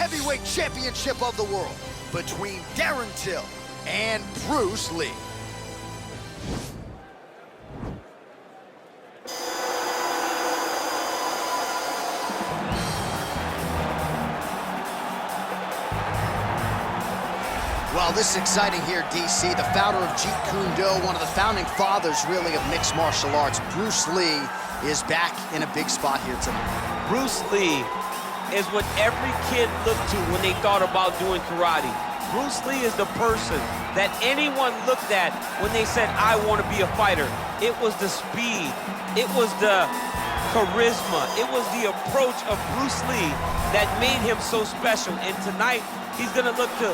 heavyweight championship of the world between Darren Till and Bruce Lee. Well, this is exciting here, DC. The founder of Jeet Kune Do, one of the founding fathers, really, of mixed martial arts, Bruce Lee, is back in a big spot here tonight. Bruce Lee is what every kid looked to when they thought about doing karate. Bruce Lee is the person that anyone looked at when they said, I want to be a fighter. It was the speed, it was the charisma, it was the approach of Bruce Lee that made him so special. And tonight, he's gonna look to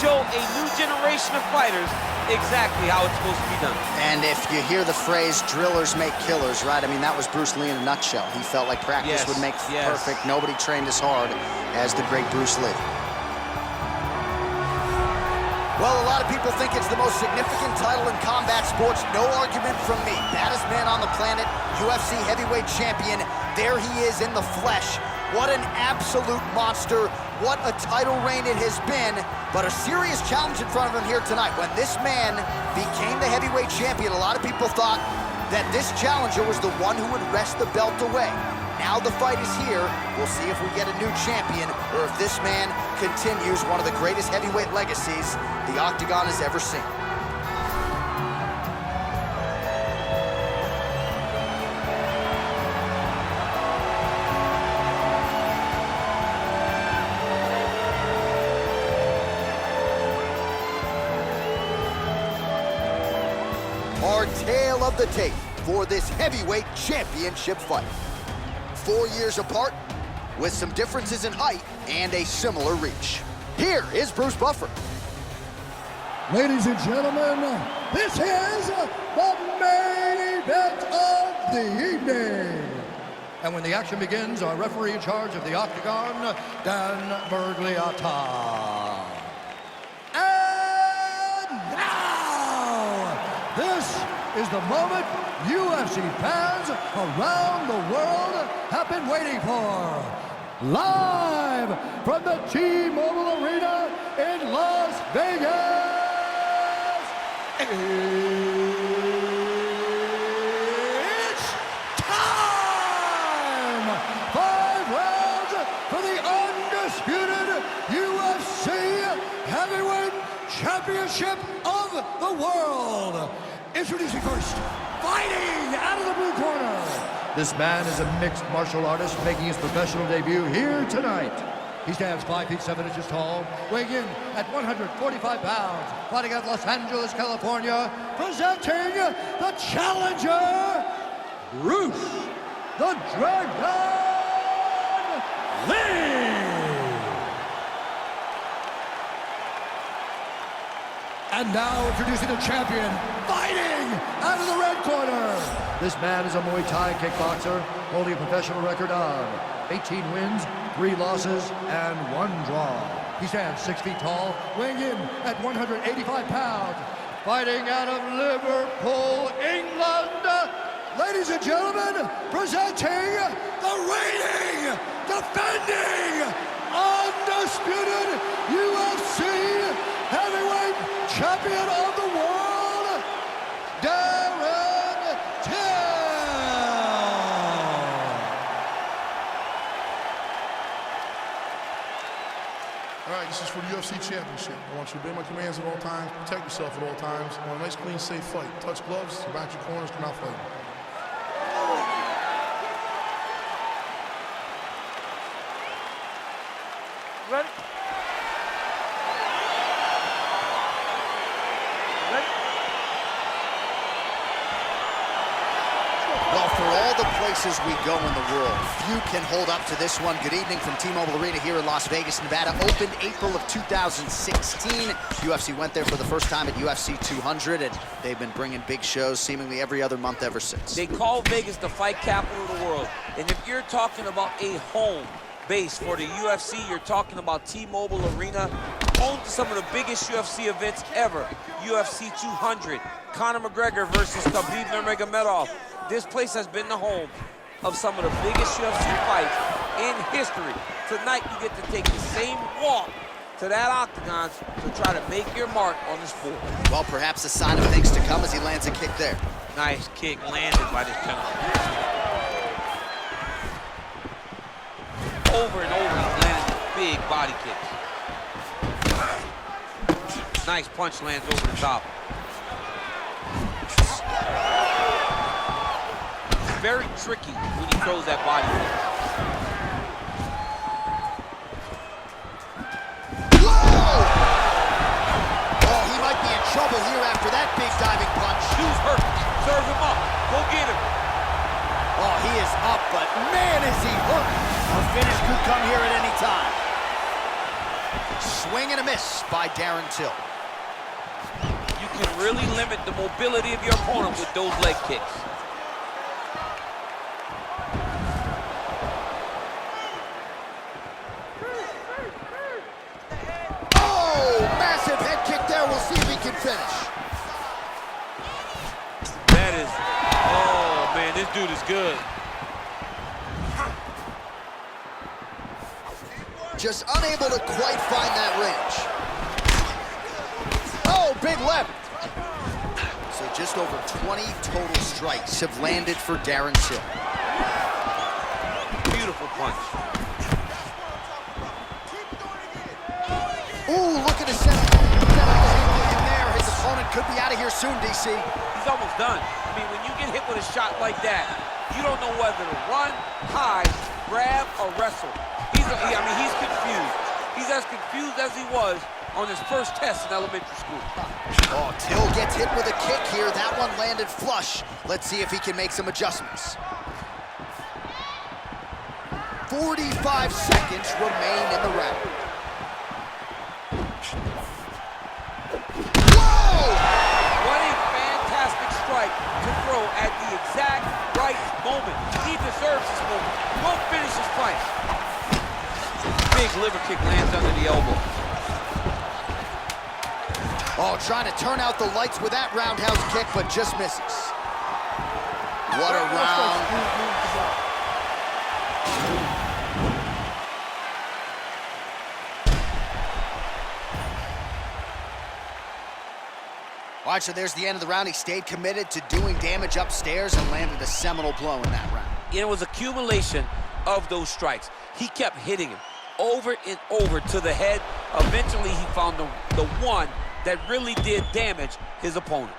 show a new generation of fighters exactly how it's supposed to be done. And if you hear the phrase, drillers make killers, right? I mean, that was Bruce Lee in a nutshell. He felt like practice would make perfect. Nobody trained as hard as the great Bruce Lee. Well, a lot of people think it's the most significant title in combat sports. No argument from me. Baddest man on the planet, UFC heavyweight champion. There he is in the flesh. What an absolute monster. What a title reign it has been. But a serious challenge in front of him here tonight. When this man became the heavyweight champion, a lot of people thought that this challenger was the one who would wrest the belt away. Now the fight is here. We'll see if we get a new champion or if this man continues one of the greatest heavyweight legacies the Octagon has ever seen. Our tale of the tape for this heavyweight championship fight. 4 years apart, with some differences in height and a similar reach. Here is Bruce Buffer. Ladies and gentlemen, this is the main event of the evening. And when the action begins, our referee in charge of the Octagon, Dan Bergliata. And now, this is the moment UFC fans around the world have been waiting for. Live from the T-Mobile Arena in Las Vegas. It's time! 5 rounds for the undisputed UFC Heavyweight Championship of the world. Introducing first, fighting out of the blue corner. This man is a mixed martial artist making his professional debut here tonight. He stands 5 feet 7 inches tall, weighing in at 145 pounds, fighting out of Los Angeles, California, presenting the challenger, Bruce the Dragon Lee. And now introducing the champion, fighting out of the red corner. This man is a Muay Thai kickboxer, holding a professional record of 18 wins, 3 losses, and 1 draw. He stands 6 feet tall, weighing in at 185 pounds, fighting out of Liverpool, England. Ladies and gentlemen, presenting the reigning, defending, undisputed UFC heavyweight champion of the world, Darren Till. All right, this is for the UFC Championship. I want you to obey my commands at all times, protect yourself at all times. I want a nice, clean, safe fight. Touch gloves, back your corners, come out fighting. Ready? Well, for all the places we go in the world, few can hold up to this one. Good evening from T-Mobile Arena here in Las Vegas, Nevada. Opened April of 2016. UFC went there for the first time at UFC 200, and they've been bringing big shows seemingly every other month ever since. They call Vegas the fight capital of the world. And if you're talking about a home base for the UFC, you're talking about T-Mobile Arena, home to some of the biggest UFC events ever. UFC 200, Conor McGregor versus Khabib Nurmagomedov. This place has been the home of some of the biggest UFC fights in history. tonight you get to take the same walk to that octagon to try to make your mark on the sport. Well, perhaps a sign of things to come as he lands a kick there. Nice kick landed by this gentleman. Over and over, he's landing big body kicks. Nice punch lands over the top. Very tricky when he throws that body kick. Trouble here after that big diving punch. Shoes hurt. Serve him up. Go get him. Oh, he is up, but man, is he hurt. A finish could come here at any time. Swing and a miss by Darren Till. You can really limit the mobility of your opponent with those leg kicks. Finish. That is, oh man, this dude is good. Just unable to quite find that range. Oh, big left. So just over 20 total strikes have landed for Darren Till. Beautiful punch. Ooh, look at his center. Opponent could be out of here soon, DC. He's almost done. I mean, when you get hit with a shot like that, you don't know whether to run, hide, grab, or wrestle. He's confused. He's as confused as he was on his first test in elementary school. Oh, Till gets hit with a kick here. That one landed flush. Let's see if he can make some adjustments. 45 seconds remain in the round. To throw at the exact right moment. He deserves this moment. Go finish his fight. Big liver kick lands under the elbow. Oh, trying to turn out the lights with that roundhouse kick, but just misses. What a round. All right, so there's the end of the round. He stayed committed to doing damage upstairs and landed a seminal blow in that round. It was accumulation of those strikes. He kept hitting him over and over to the head. Eventually, he found the one that really did damage his opponent.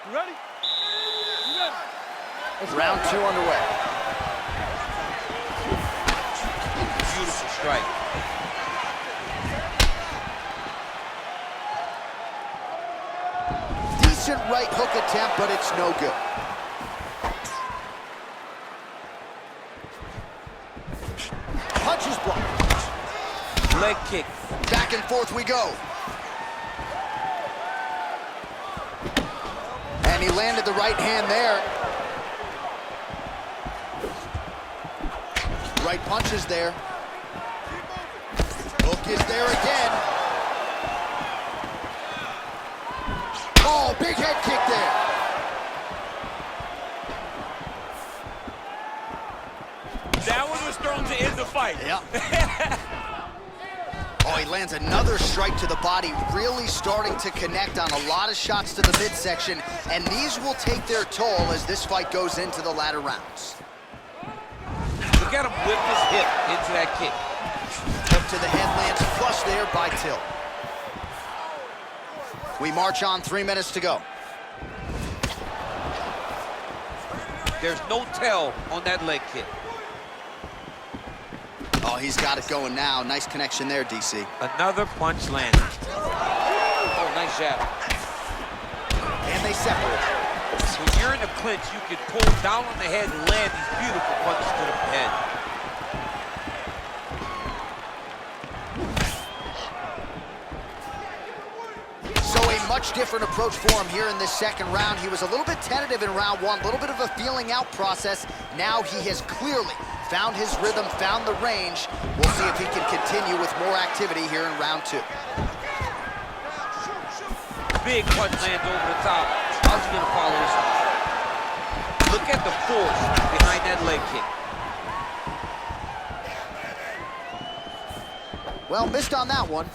You ready? You ready? Round 2 underway. Beautiful strike. Decent right hook attempt, but it's no good. Punches blocked. Leg kick. Back and forth we go. And he landed the right hand there. Right punch is there. Hook is there again. Oh, big head kick there. That one was thrown to end the fight. Yeah. Oh, he lands another strike to the body, really starting to connect on a lot of shots to the midsection, and these will take their toll as this fight goes into the latter rounds. Look at him whip his hip into that kick. Hook to the head lands flush there by Till. We march on, 3 minutes to go. There's no tell on that leg kick. Oh, he's got it going now. Nice connection there, DC. Another punch landed. Oh, nice jab. And they separate. When you're in a clinch, you can pull down on the head and land these beautiful punches to the head. So a much different approach for him here in this second round. He was a little bit tentative in round 1, a little bit of a feeling out process. Now he has clearly found his rhythm, found the range. We'll see if he can continue with more activity here in round 2. big punch lands over the top. How's he gonna follow this up? Look at the force behind that leg kick. Well, missed on that one.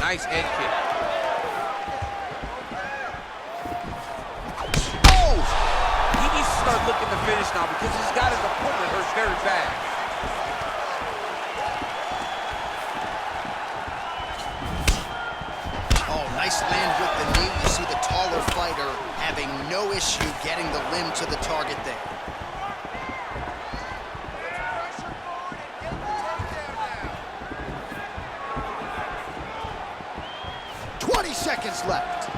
Nice head kick. Oh! He needs to start looking to finish now because he's got his opponent hurt very bad. Oh, nice land with the knee. You see the taller fighter having no issue getting the limb to the target there. Seconds left.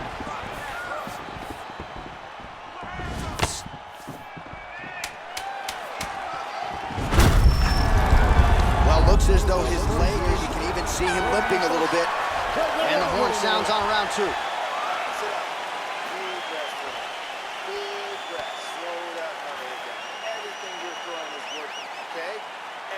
Well, looks as though his leg, you can even see him limping a little bit. And the horn sounds on round 2. Big breath. Slow that honey again. Everything you're throwing is working, okay?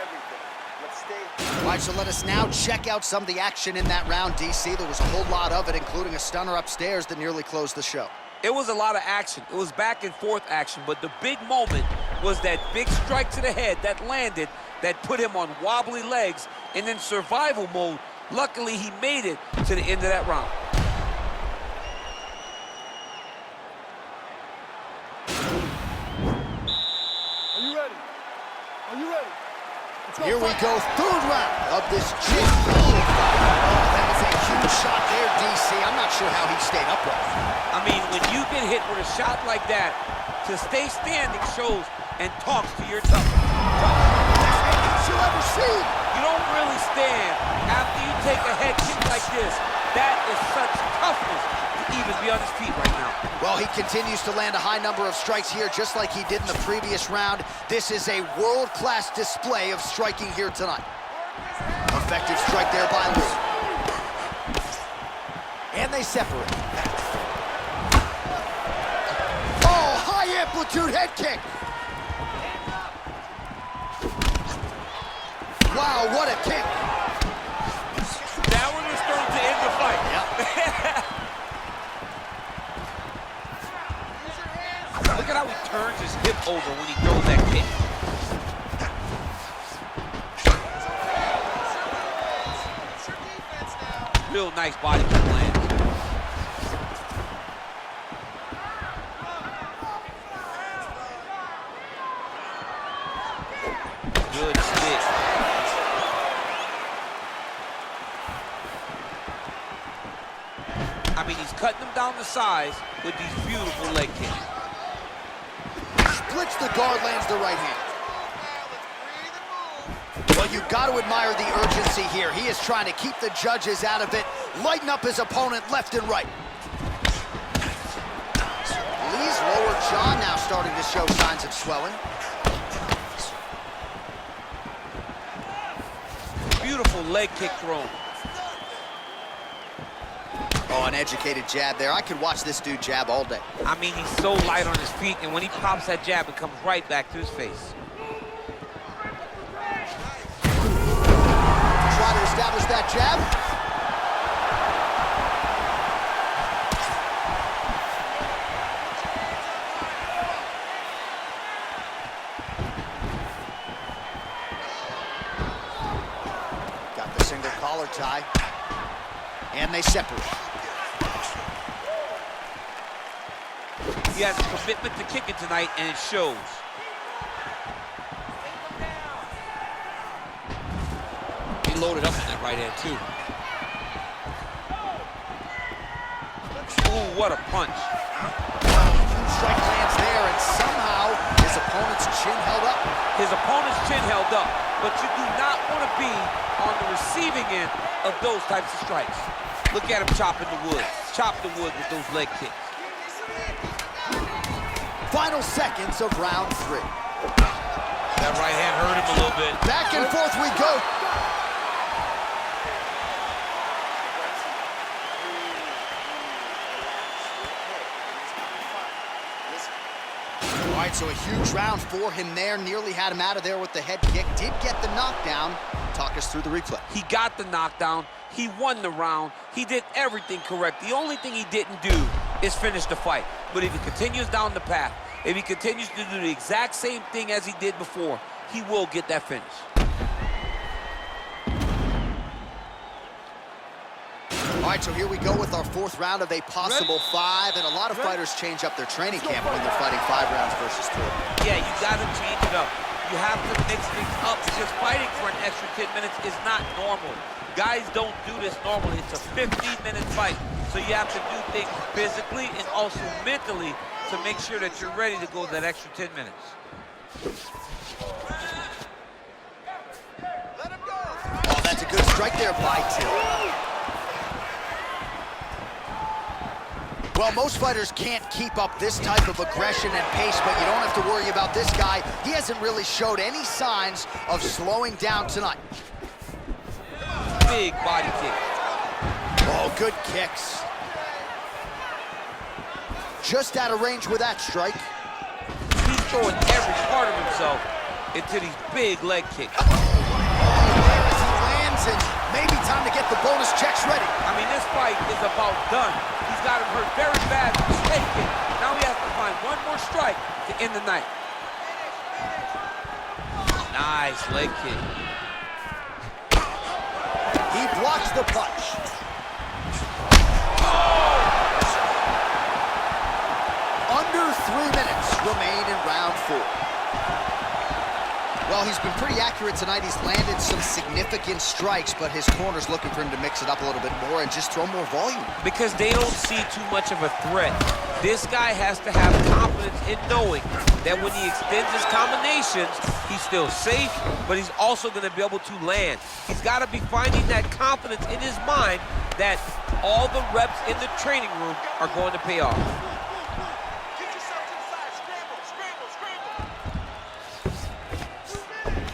Everything. Let's stay. All right, so let us now check out some of the action in that round, DC. There was a whole lot of it, including a stunner upstairs that nearly closed the show. It was a lot of action. It was back and forth action, but the big moment was that big strike to the head that landed, that put him on wobbly legs, and in survival mode, luckily he made it to the end of that round. Are you ready? Are you ready? Let's go. Here we go, third round of this gym. Oh, that was a huge shot there, DC. I'm not sure how he stayed upright. I mean, when you get hit with a shot like that, to stay standing shows and talks to your toughness. Best hit you'll ever see. You don't really stand after you take a head kick like this. That is such toughness to even be on his feet right now. Well, he continues to land a high number of strikes here, just like he did in the previous round. This is a world-class display of striking here tonight. Effective strike there by Lee. And they separate. Oh, high-amplitude head kick. Wow, what a kick. That one was thrown to end the fight. Yep. Look at how he turns his hip over when he throws that kick. Real nice body kick land. Good stick. I mean, he's cutting them down to size with these beautiful leg kicks. Splits the guard, lands the right hand. Well, you've got to admire the urgency here. He is trying to keep the judges out of it, lighten up his opponent left and right. Lee's lower jaw now starting to show signs of swelling. Beautiful leg kick thrown. Oh, an educated jab there. I could watch this dude jab all day. I mean, he's so light on his feet, and when he pops that jab, it comes right back to his face. Try to establish that jab. Got the single collar tie. And they separate. He has a commitment to kicking tonight, and it shows. He loaded up on that right hand, too. Ooh, what a punch. Strike lands there, and somehow his opponent's chin held up. His opponent's chin held up, but you do not want to be on the receiving end of those types of strikes. Look at him chopping the wood. Chop the wood with those leg kicks. Final seconds of round 3. That right hand hurt him a little bit. Back and forth we go. All right, right, so a huge round for him there. Nearly had him out of there with the head kick. Did get the knockdown. Talk us through the replay. He got the knockdown. He won the round. He did everything correct. The only thing he didn't do is finish the fight. But if he continues down the path, if he continues to do the exact same thing as he did before, he will get that finish. All right, so here we go with our fourth round of a possible 5, and a lot of fighters change up their training camp when they're fighting 5 rounds versus 4. Yeah, you gotta change it up. You have to mix things up because fighting for an extra 10 minutes is not normal. Guys don't do this normally. It's a 15-minute fight, so you have to do things physically and also mentally to make sure that you're ready to go that extra 10 minutes. Let him go. Oh, that's a good strike there by Till. Well, most fighters can't keep up this type of aggression and pace, but you don't have to worry about this guy. He hasn't really showed any signs of slowing down tonight. Big body kick. Oh, good kicks. Just out of range with that strike. He's throwing every part of himself into these big leg kicks. There as he lands, and maybe time to get the bonus checks ready. I mean, this fight is about done. He's got him hurt very bad with his leg kick. Now he has to find one more strike to end the night. Nice leg kick. He blocks the punch. Under 3 minutes remain in round 4. Well, he's been pretty accurate tonight. He's landed some significant strikes, but his corner's looking for him to mix it up a little bit more and just throw more volume. Because they don't see too much of a threat. This guy has to have confidence in knowing that when he extends his combinations, he's still safe, but he's also going to be able to land. He's got to be finding that confidence in his mind that all the reps in the training room are going to pay off. Get yourself to the side. Scramble, scramble, scramble.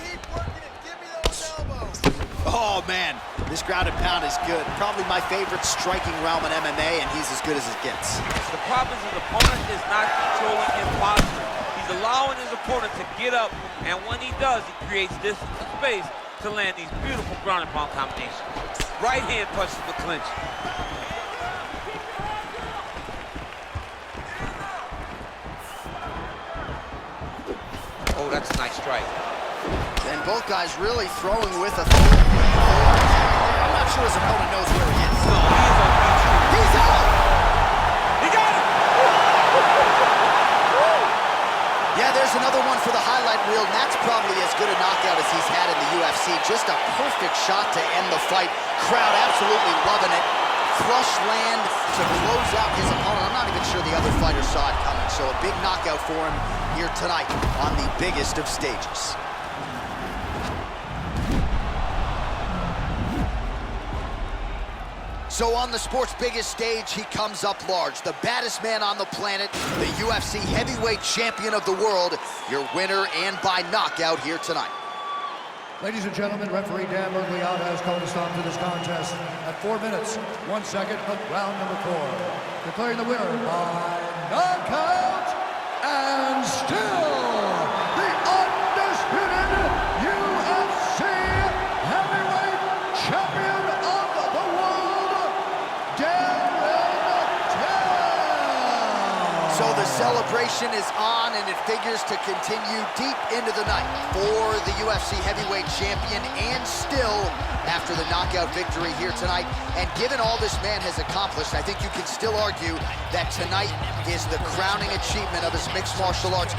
Keep working it. Give me those elbows. Oh, man, this ground and pound is good. Probably my favorite striking realm in MMA, and he's as good as it gets. The problem is his opponent is not controlling his posture. He's allowing his opponent to get up, and when he does, he creates distance and space to land these beautiful ground and pound combinations. Right hand punches the clinch. Oh, that's a nice strike. And both guys really throwing with authority. I'm not sure his opponent knows where he is. No, he is on Beach Street. He's out! He got it! Yeah, there's another one for the highlight reel, and that's probably as good a knockout as he's had in the UFC. Just a perfect shot to end the fight. Crowd absolutely loving it. Flush land to close out his opponent. I'm not even sure the other fighter saw it coming, so a big knockout for him here tonight on the biggest of stages. So on the sport's biggest stage, he comes up large. The baddest man on the planet, the UFC heavyweight champion of the world, your winner and by knockout here tonight. Ladies and gentlemen, referee Dan Mergliata has called a stop to this contest at 4 minutes, 1 second of round number 4. Declaring the winner by knockout and still the undisputed UFC heavyweight champion of the world, Darren. So the celebration is on, and it figures to continue deep into the night for the UFC heavyweight champion, and still after the knockout victory here tonight. And given all this man has accomplished, I think you can still argue that tonight is the crowning achievement of his mixed martial arts